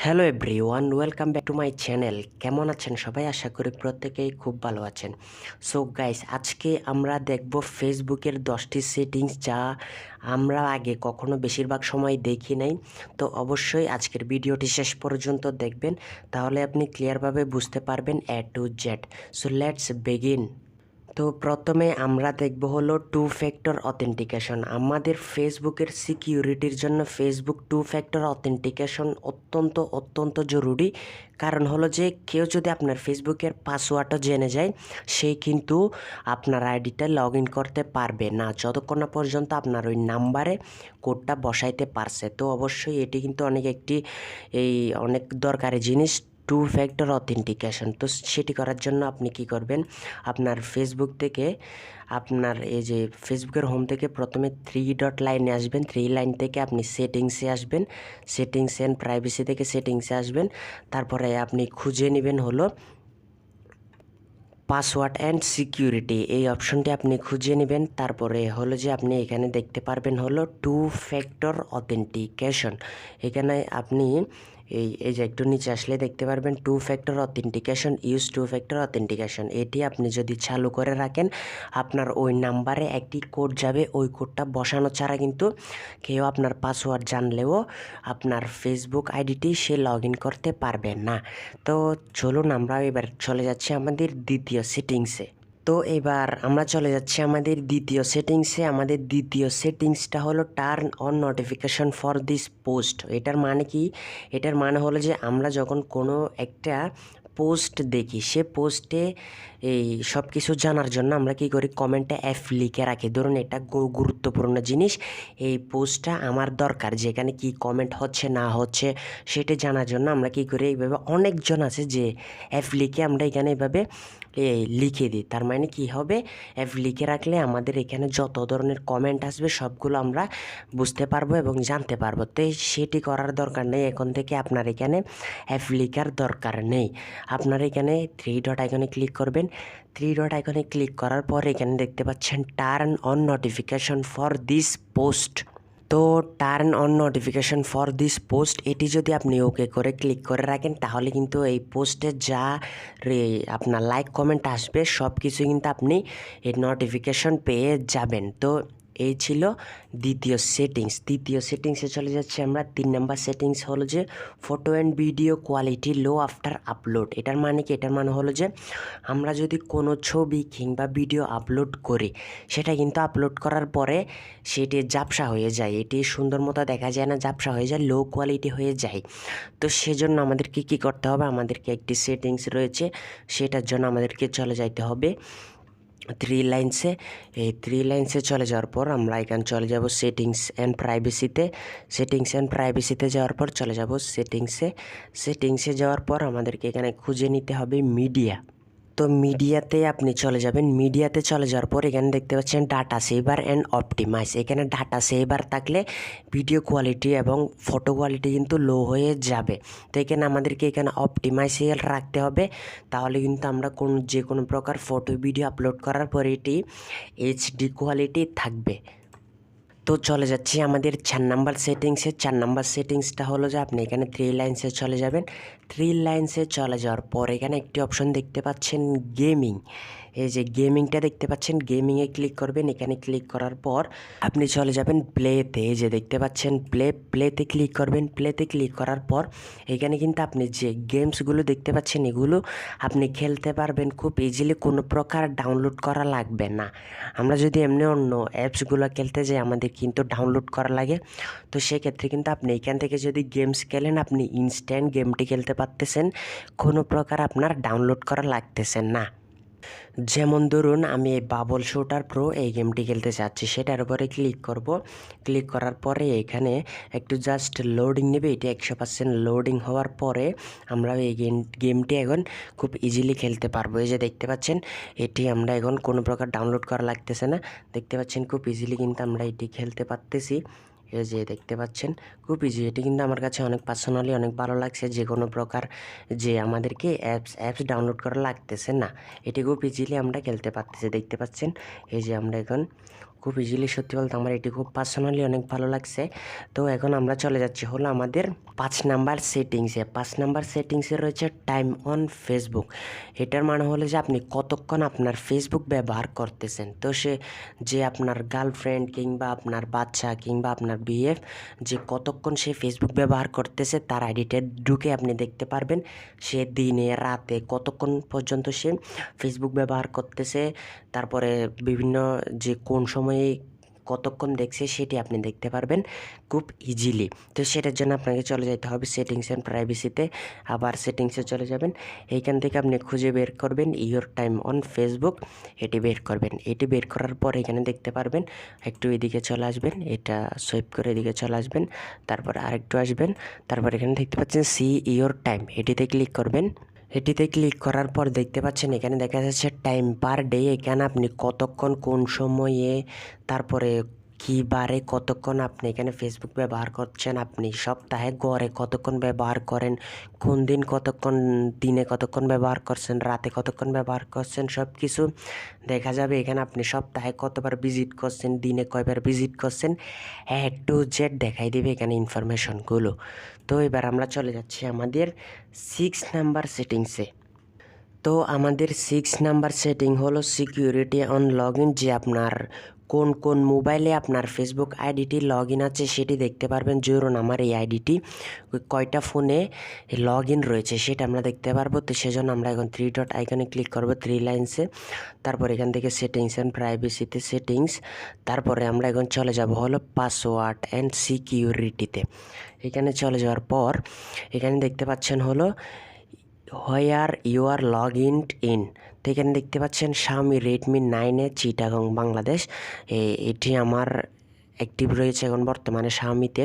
Hello everyone, welcome back to my channel. কেমন আছেন সবাই? আশা করি প্রত্যেকেই খুব ভালো আছেন। সো গাইস, আজকে আমরা দেখব ফেসবুকের 10টি সেটিংস যা আমরা আগে কখনো বেশিরভাগ সময় দেখি নাই। তো অবশ্যই আজকের ভিডিওটি শেষ পর্যন্ত দেখবেন, তাহলে আপনি ক্লিয়ারভাবে বুঝতে পারবেন A to Z. So let's begin. তো প্রথমে আমরা দেখব হলো টু ফ্যাক্টর অথেন্টিকেশন। আমাদের ফেসবুকের সিকিউরিটির জন্য ফেসবুক টু ফ্যাক্টর অথেন্টিকেশন অত্যন্ত জরুরি। কারণ হলো যে কেউ যদি আপনার ফেসবুকের পাসওয়ার্ডটা জেনে যায়, সে কিন্তু আপনার আইডিটা লগ ইন করতে পারবে না যতক্ষণ না পর্যন্ত আপনার ওই নাম্বারে কোডটা বসাইতে পারছে। তো অবশ্যই এটি কিন্তু অনেক দরকারি জিনিস, টু ফ্যাক্টর অথেন্টিকেশন। তো সেটি করার জন্য আপনি কি করবেন, আপনার ফেসবুক থেকে আপনার এই যে ফেসবুকের হোম থেকে প্রথমে থ্রি ডট লাইনে আসবেন। থ্রি লাইন থেকে আপনি সেটিংসে আসবেন, সেটিংস অ্যান্ড প্রাইভেসি থেকে সেটিংসে আসবেন। তারপরে আপনি খুঁজে নেবেন হলো পাসওয়ার্ড অ্যান্ড সিকিউরিটি, এই অপশনটি আপনি খুঁজে নেবেন। তারপরে হলো যে আপনি এখানে দেখতে পারবেন হলো টু ফ্যাক্টর অথেন্টিকেশন। এখানে আপনি এই যে একটু নিচে আসলে দেখতে পারবেন two factor authentication, use two factor authentication. এটি আপনি যদি চালু করে রাখেন, আপনার ওই নাম্বারে একটি কোড যাবে। ওই কোডটা বসানো ছাড়া কিন্তু কেউ আপনার পাসওয়ার্ড জানলেও আপনার ফেসবুক আইডিটি সে লগ ইন করতে পারবে না। তো চলুন আমরা এবার চলে যাচ্ছি আমাদের দ্বিতীয় সেটিংসে। তো এবার আমরা চলে যাচ্ছি আমাদের দ্বিতীয় সেটিংসে। আমাদের দ্বিতীয় সেটিংসটা হলো turn on notification for this post. এটার মানে কি? এটার মানে হলো যে আমরা যখন কোনো একটা পোস্ট দেখি, সে পোস্টে এই সব কিছু জানার জন্য আমরা কি করি, কমেন্টে এফ লিখে রাখি। ধরুন এটা গুরুত্বপূর্ণ জিনিস, এই পোস্টটা আমার দরকার, যেখানে কি কমেন্ট হচ্ছে না হচ্ছে সেটা জানার জন্য আমরা কি করি, এইভাবে অনেকজন আছে যে এফ লিখে আমরা এখানে এইভাবে লিখে দিই। তার মানে কি হবে, এফ লিখে রাখলে আমাদের এখানে যত ধরনের কমেন্ট আসবে সবগুলো আমরা বুঝতে পারবো এবং জানতে পারবো। তো সেটি করার দরকার নেই, এখন থেকে আপনার এখানে এফ লিখার দরকার নেই। আপনার এখানে থ্রি ডট আইকনে ক্লিক করবেন। থ্রি ডট আইকনে ক্লিক করার পর এখানে দেখতে পাচ্ছেন turn on notification for this post. তো turn on notification for this post, এটি যদি আপনি ওকে করে ক্লিক করে রাখেন, তাহলে কিন্তু এই পোস্টে যা আপনার লাইক কমেন্ট আসবে সব কিছু কিন্তু আপনি এই নোটিফিকেশন পেয়ে যাবেন। তো এই ছিল দ্বিতীয় সেটিংস। তৃতীয় সেটিংসে চলে যাচ্ছে আমরা। 3 নাম্বার সেটিংস হলো যে photo and video quality low after upload. এটার মানে কি? এটার মানে হলো যে আমরা যদি কোনো ছবি কিংবা ভিডিও আপলোড করি, সেটা কিন্তু আপলোড করার পরে সেটি ঝাপসা হয়ে যায়, এটি সুন্দর মতো দেখা যায় না, ঝাপসা হয়ে যায়, লো কোয়ালিটি হয়ে যায়। তো সেজন্য আমাদেরকে কি করতে হবে, আমাদেরকে একটি সেটিংস রয়েছে, সেটার জন্য আমাদেরকে চলে যাইতে হবে থ্রি লাইন্সে। এই থ্রি লাইন্সে চলে যাওয়ার পর আমরা এখানে চলে যাব সেটিংস অ্যান্ড প্রাইভেসিতে। সেটিংস অ্যান্ড প্রাইভেসিতে যাওয়ার পর চলে যাব সেটিংসে। সেটিংসে যাওয়ার পর আমাদেরকে এখানে খুঁজে নিতে হবে মিডিয়া। তো মিডিয়াতে আপনি চলে যাবেন। মিডিয়াতে চলে যাওয়ার পর এখানে দেখতে পাচ্ছেন ডাটা সেভার অ্যান্ড অপটিমাইজ। এখানে ডাটা সেভার থাকলে ভিডিও কোয়ালিটি এবং ফটো কোয়ালিটি কিন্তু লো হয়ে যাবে। তো এখানে আমাদেরকে এখানে অপটিমাইজ রাখতে হবে, তাহলে কিন্তু আমরা যে কোনো প্রকার ফটো ভিডিও আপলোড করার পরে এটি এইচডি কোয়ালিটি থাকবে। তো চলে যাচ্ছি আমাদের 4 নাম্বার সেটিংসে। 4 নাম্বার সেটিংসটা হলো যে আপনি এখানে থ্রি লাইন্সে চলে যাবেন। থ্রি লাইন্সে চলে যাওয়ার পর এখানে একটি অপশন দেখতে পাচ্ছেন গেমিং। এই যে গেমিংটা দেখতে পাচ্ছেন, গেমিংয়ে ক্লিক করবেন। এখানে ক্লিক করার পর আপনি চলে যাবেন প্লেতে। এই যে দেখতে পাচ্ছেন প্লেতে ক্লিক করবেন। প্লেতে ক্লিক করার পর এখানে কিন্তু আপনি যে গেমসগুলো দেখতে পাচ্ছেন এগুলো আপনি খেলতে পারবেন খুব ইজিলি, কোনো প্রকার ডাউনলোড করা লাগবে না। আমরা যদি এমনি অন্য অ্যাপসগুলো খেলতে যাই আমাদের কিন্তু ডাউনলোড করা লাগে। তো সেক্ষেত্রে কিন্তু আপনি এখান থেকে যদি গেমস খেলেন, আপনি ইনস্ট্যান্ট গেমটি খেলতে পারতেছেন, কোনো প্রকার আপনার ডাউনলোড করা লাগতেছে না। যেমন ধরুন আমি এই বাবল শুটার প্রো এই গেমটি খেলতে চাচ্ছি, সেটার উপরে ক্লিক করব। ক্লিক করার পরে এখানে একটু জাস্ট লোডিং নেবে। এটি 100% লোডিং হওয়ার পরে আমরা এই গেমটি এখন খুব ইজিলি খেলতে পারবো। এই যে দেখতে পাচ্ছেন এটি আমরা এখন কোনো প্রকার ডাউনলোড করা লাগতেছে না। দেখতে পাচ্ছেন খুব ইজিলি কিন্তু আমরা এটি খেলতে পারতেছি। এই যে দেখতে পাচ্ছেন খুব ইজি। এটি কিন্তু আমার কাছে অনেক পার্সোনালি অনেক ভালো লাগছে, যে কোনো প্রকার যে আমাদেরকে অ্যাপস ডাউনলোড করা লাগতেছে না, এটি খুব ইজিলি আমরা খেলতে পারতেছি। দেখতে পাচ্ছেন এই যে আমরা এখন খুব ইজিলি, সত্যি বলতে আমার এটি খুব পার্সোনালি অনেক ভালো লাগছে। তো এখন আমরা চলে যাচ্ছি হলো আমাদের 5 নাম্বার সেটিংসে। 5 নাম্বার সেটিংসে রয়েছে টাইম অন ফেসবুক। এটার মানে হলো যে আপনি কতক্ষণ আপনার ফেসবুক ব্যবহার করতেছেন। তো যে আপনার গার্লফ্রেন্ড কিংবা আপনার বাচ্চা কিংবা আপনার বিএফ যে কতক্ষণ সে ফেসবুক ব্যবহার করতেছে তার আইডিতে ঢুকে আপনি দেখতে পারবেন সে দিনে রাতে কতক্ষণ পর্যন্ত সে ফেসবুক ব্যবহার করতেছে, তারপরে বিভিন্ন যে কোন সময়ে কতক্ষণ দেখছে সেটি আপনি দেখতে পারবেন খুব ইজিলি। তো সেটার জন্য আপনাকে চলে যেতে হবে সেটিংস অ্যান্ড প্রাইভেসিতে। আবার সেটিংসে চলে যাবেন, এইখান থেকে আপনি খুঁজে বের করবেন ইওর টাইম অন ফেসবুক, এটি বের করবেন। এটি বের করার পর এখানে দেখতে পারবেন, একটু এদিকে চলে আসবেন, এটা সুইপ করে এদিকে চলে আসবেন, তারপর আরেকটু আসবেন, তারপর এখানে দেখতে পাচ্ছেন সি ইওর টাইম, এটিতে ক্লিক করবেন। এটিতে ক্লিক করার পর দেখতে পাচ্ছেন এখানে দেখা যাচ্ছে টাইম পার ডে। এখানে আপনি কতক্ষণ কোন সময়ে তারপরে কী বারে কতক্ষণ আপনি এখানে ফেসবুক ব্যবহার করছেন, আপনি সপ্তাহে গড়ে কতক্ষণ ব্যবহার করেন, কোন দিন কতক্ষণ, দিনে কতক্ষণ ব্যবহার করছেন, রাতে কতক্ষণ ব্যবহার করছেন, সব কিছু দেখা যাবে। এখানে আপনি সপ্তাহে কতবার ভিজিট করছেন, দিনে কয়বার ভিজিট করছেন, টু জেড দেখাই দেবে এখানে ইনফরমেশনগুলো। তো এবার আমরা চলে যাচ্ছি আমাদের 6 নাম্বার সেটিংসে। তো আমাদের 6 নাম্বার সেটিং হলো সিকিউরিটি অন লগ ইন, যে আপনার কোন কোন মোবাইলে আপনার ফেসবুক আইডিটি লগ ইন আছে সেটি দেখতে পারবেন। ধরুন আমার এই আইডিটি কয়টা ফোনে লগ ইন রয়েছে সেটা আমরা দেখতে পারবো। তো সেজন্য আমরা এখন 3 ডট আইকনে ক্লিক করব, 3 লাইনসে, তারপর এখান থেকে সেটিংস অ্যান্ড প্রাইভেসিতে সেটিংস, তারপরে আমরা এখন চলে যাব হলো পাসওয়ার্ড অ্যান্ড সিকিউরিটিতে। এখানে চলে যাওয়ার পর এখানে দেখতে পাচ্ছেন হলো where you are log in. তো এখানে দেখতে পাচ্ছেন Xiaomi Redmi 9 চিটাগং বাংলাদেশ, এটি আমার অ্যাক্টিভ রয়েছে এখন বর্তমানে Xiaomiতে।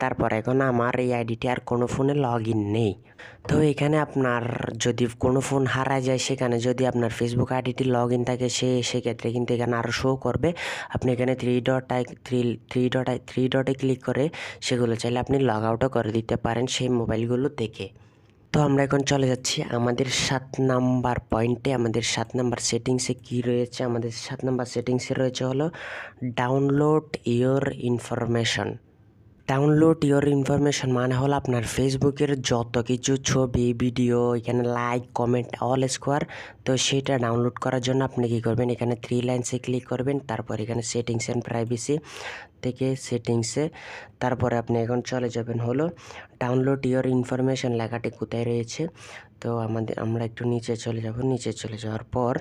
তারপর এখন আমার এই আইডিটি আর কোনো ফোনে লগ ইন নেই। তো এখানে আপনার যদি কোনো ফোন হারায় যায়, সেখানে যদি আপনার ফেসবুক আইডিটি লগ ইন থাকে সেক্ষেত্রে কিন্তু এখানে আরও শো করবে। আপনি এখানে থ্রি ডটে ক্লিক করে সেগুলো চাইলে আপনি লগ আউটও করে দিতে পারেন সেই মোবাইলগুলো থেকে। তো আমরা এখন চলে যাচ্ছি আমাদের 7 নাম্বার পয়েন্টে। আমাদের 7 নাম্বার সেটিংসে কি রয়েছে, আমাদের 7 নাম্বার সেটিংসে রয়েছে হলো download your information. Download your information মানে হলো আপনার ফেসবুকের যত কিছু ছবি, ভিডিও, এখানে লাইক, কমেন্ট, অল স্কোয়ার, তো সেটা ডাউনলোড করার জন্য আপনি কী করবেন, এখানে 3 লাইনসে ক্লিক করবেন, তারপর এখানে সেটিংস অ্যান্ড প্রাইভেসি থেকে সেটিংসে, তারপরে আপনি এখন চলে যাবেন হলো ডাউনলোড ইওর ইনফরমেশন লেখাটি কোথায় রয়েছে। তো আমরা একটু নিচে চলে যাব, নিচে চলে যাওয়ার পর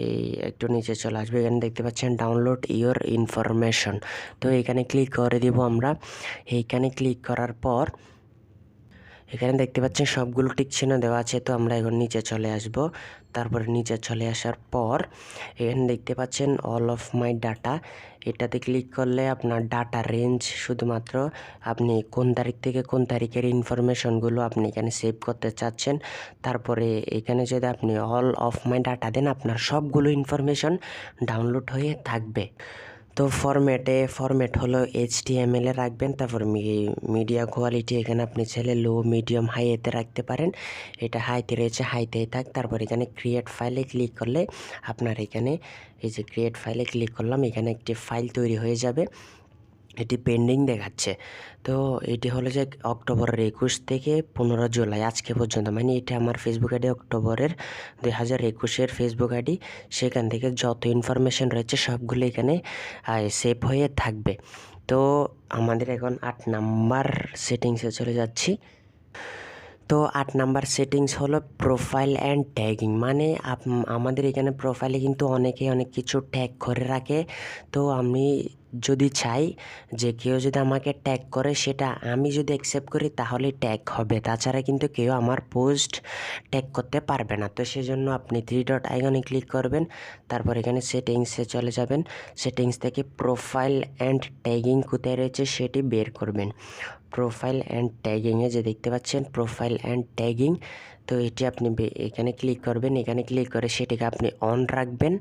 এই একটু নিচে চলে আসবে, এখানে দেখতে পাচ্ছেন ডাউনলোড ইওর ইনফরমেশন। তো এখানে ক্লিক করে দিব আমরা। এইখানে ক্লিক করার পর এখানে দেখতে পাচ্ছেন সবগুলো টিক চিহ্ন দেওয়া আছে। তো আমরা এখন নিচে চলে আসব, তারপরে নিচে চলে আসার পর এখানে দেখতে পাচ্ছেন অল অফ মাই ডাটা, এটাতে ক্লিক করলে আপনার ডাটা রেঞ্জ, শুধুমাত্র আপনি কোন তারিখ থেকে কোন তারিখের ইনফরমেশনগুলো আপনি এখানে সেভ করতে চাচ্ছেন। তারপরে এখানে যদি আপনি অল অফ মাই ডাটা দেন, আপনার সবগুলো ইনফরমেশন ডাউনলোড হয়ে থাকবে। তো ফরম্যাট হলো HTML এ রাখবেন। তারপর মিডিয়া কোয়ালিটি এখানে আপনি চাইলে লো, মিডিয়াম, হাই এতে রাখতে পারেন। এটা হাইতে রয়েছে, হাইতেই থাক। তারপর এখানে ক্রিয়েট ফাইলে ক্লিক করলে আপনার এখানে এই যে ক্রিয়েট ফাইলে ক্লিক করলাম, এখানে একটি ফাইল তৈরি হয়ে যাবে, এটি পেন্ডিং দেখাচ্ছে। তো এটি হলো যে অক্টোবরের 21 থেকে 15 জুলাই আজকে পর্যন্ত, মানে এটা আমার ফেসবুক আইডি অক্টোবরের 2021-এর ফেসবুক আইডি। সেখান থেকে যত ইনফরমেশন রয়েছে সবগুলো এখানে সেভ হয়ে থাকবে। তো আমাদের এখন 8 নাম্বার সেটিংসে চলে যাচ্ছি। তো 8 নাম্বার সেটিংস হলো প্রোফাইল অ্যান্ড ট্যাগিং, মানে আমাদের এখানে প্রোফাইলে কিন্তু অনেকে অনেক কিছু ট্যাগ করে রাখে। তো আমি যদি চাই যে কেউ যদি আমাকে ট্যাগ করে, সেটা আমি যদি অ্যাকসেপ্ট করি তাহলে ট্যাগ হবে, তাছাড়া কিন্তু কেউ আমার পোস্ট ট্যাগ করতে পারবে না। তো সেজন্য আপনি 3 ডট আইকনে ক্লিক করবেন, তারপর এখানে সেটিংসে চলে যাবেন, সেটিংস থেকে প্রোফাইল অ্যান্ড ট্যাগিং কোথায় রয়েছে সেটি বের করবেন। প্রোফাইল অ্যান্ড ট্যাগিংয়ে যে দেখতে পাচ্ছেন প্রোফাইল অ্যান্ড ট্যাগিং, তো এটি আপনি এখানে ক্লিক করবেন, এখানে ক্লিক করে সেটিকে আপনি অন রাখবেন।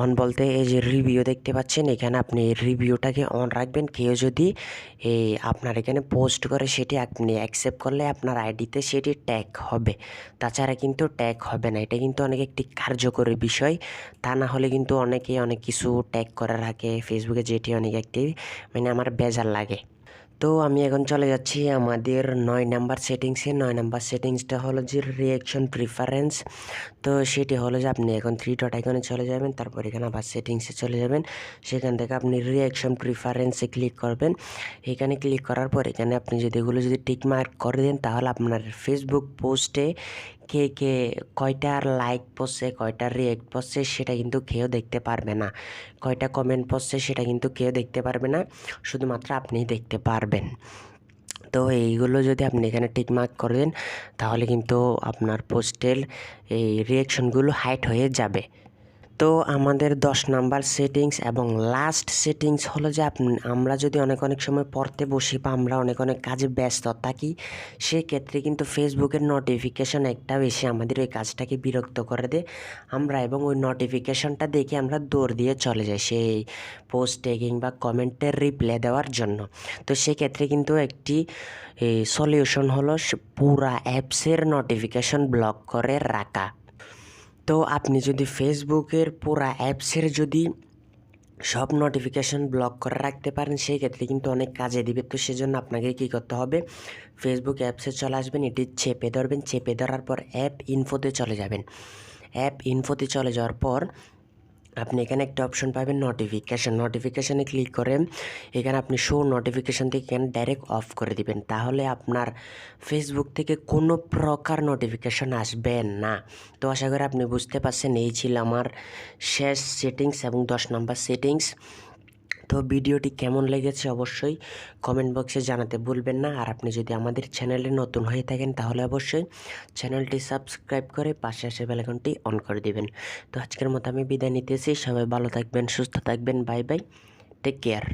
অন বলতে এই যে রিভিউ দেখতে পাচ্ছেন, এখানে আপনি রিভিউটাকে অন রাখবেন। কেউ যদি আপনার এখানে পোস্ট করে সেটি আপনি অ্যাকসেপ্ট করলে আপনার আইডিতে সেটি ট্যাগ হবে, তাছাড়া কিন্তু ট্যাগ হবে না। এটা কিন্তু অনেক একটি কার্যকরী বিষয়, তা না হলে কিন্তু অনেকেই অনেক কিছু ট্যাগ করে রাখে ফেসবুকে, যেটি অনেক একটি মানে আমার বেজার লাগে। তো আমি এখন চলে যাচ্ছি আমাদের 9 নাম্বার সেটিংসে। 9 নাম্বার সেটিংসটা হলো যে রিঅ্যাকশন প্রিফারেন্স। তো সেটি হলো যে আপনি এখন 3 ডট আইকনে চলে যাবেন, তারপর এখানে আবার সেটিংসে চলে যাবেন, সেখান থেকে আপনি রিঅ্যাকশন প্রিফারেন্সে ক্লিক করবেন। এখানে ক্লিক করার পর এখানে আপনি যদি এগুলো যদি টিক মার্ক করে দেন, তাহলে আপনার ফেসবুক পোস্টে কে কে কয়টা লাইক পড়ছে, কয়টা রিঅ্যাক্ট পড়ছে সেটা কিন্তু কেউ দেখতে পারবে না, কয়টা কমেন্ট পড়ছে সেটা কিন্তু কেউ দেখতে পারবে না, শুধুমাত্র আপনিই দেখতে পারবেন। তো এইগুলো যদি আপনি এখানে টিক মার্ক করে দেন, তাহলে কিন্তু আপনার পোস্টের এই রিঅ্যাকশনগুলো হাইড হয়ে যাবে। তো আমাদের 10 নাম্বার সেটিংস এবং লাস্ট সেটিংস হলো যে আমরা যদি অনেক সময় পড়তে বসি বা আমরা অনেক কাজে ব্যস্ত থাকি, সেক্ষেত্রে কিন্তু ফেসবুকের নোটিফিকেশন একটা বেশি আমাদের ওই কাজটাকে বিরক্ত করে দেয় আমরা, এবং ওই নোটিফিকেশনটা দেখে আমরা দৌড় দিয়ে চলে যাই সেই পোস্টে কিংবা কমেন্টের রিপ্লাই দেওয়ার জন্য। তো সেক্ষেত্রে কিন্তু একটি সলিউশন হলো পুরা অ্যাপসের নোটিফিকেশন ব্লক করে রাখা। তো আপনি যদি ফেসবুকের পুরা অ্যাপসের যদি সব নোটিফিকেশন ব্লক করে রাখতে পারেন, সেই ক্ষেত্রে কিন্তু অনেক কাজে দিবে। তো সেজন্য আপনাকে কী করতে হবে, ফেসবুক অ্যাপসে চলে আসবেন, এটি চেপে ধরবেন, চেপে ধরার পর অ্যাপ ইনফোতে চলে যাবেন। অ্যাপ ইনফোতে চলে যাওয়ার পর আপনি এখানে একটা অপশন পাবেন নোটিফিকেশানে ক্লিক করে এখানে আপনি শো নোটিফিকেশান থেকে এখানে ডাইরেক্ট অফ করে দিবেন, তাহলে আপনার ফেসবুক থেকে কোনো প্রকার নোটিফিকেশান আসবে না। তো আশা করি আপনি বুঝতে পারছেন, এই ছিল আমার শেষ সেটিংস এবং 10 নাম্বার সেটিংস। তো ভিডিওটি কেমন লেগেছে অবশ্যই কমেন্ট বক্সে জানাতে ভুলবেন না। আর আপনি যদি আমাদের চ্যানেলে নতুন হয়ে থাকেন, তাহলে অবশ্যই চ্যানেলটি সাবস্ক্রাইব করে পাশে আসে বেল আইকনটি অন করে দিবেন। তো আজকের মতো আমি বিদায় নিতেছি, সবাই ভালো থাকবেন, সুস্থ থাকবেন, বাই বাই, টেক কেয়ার।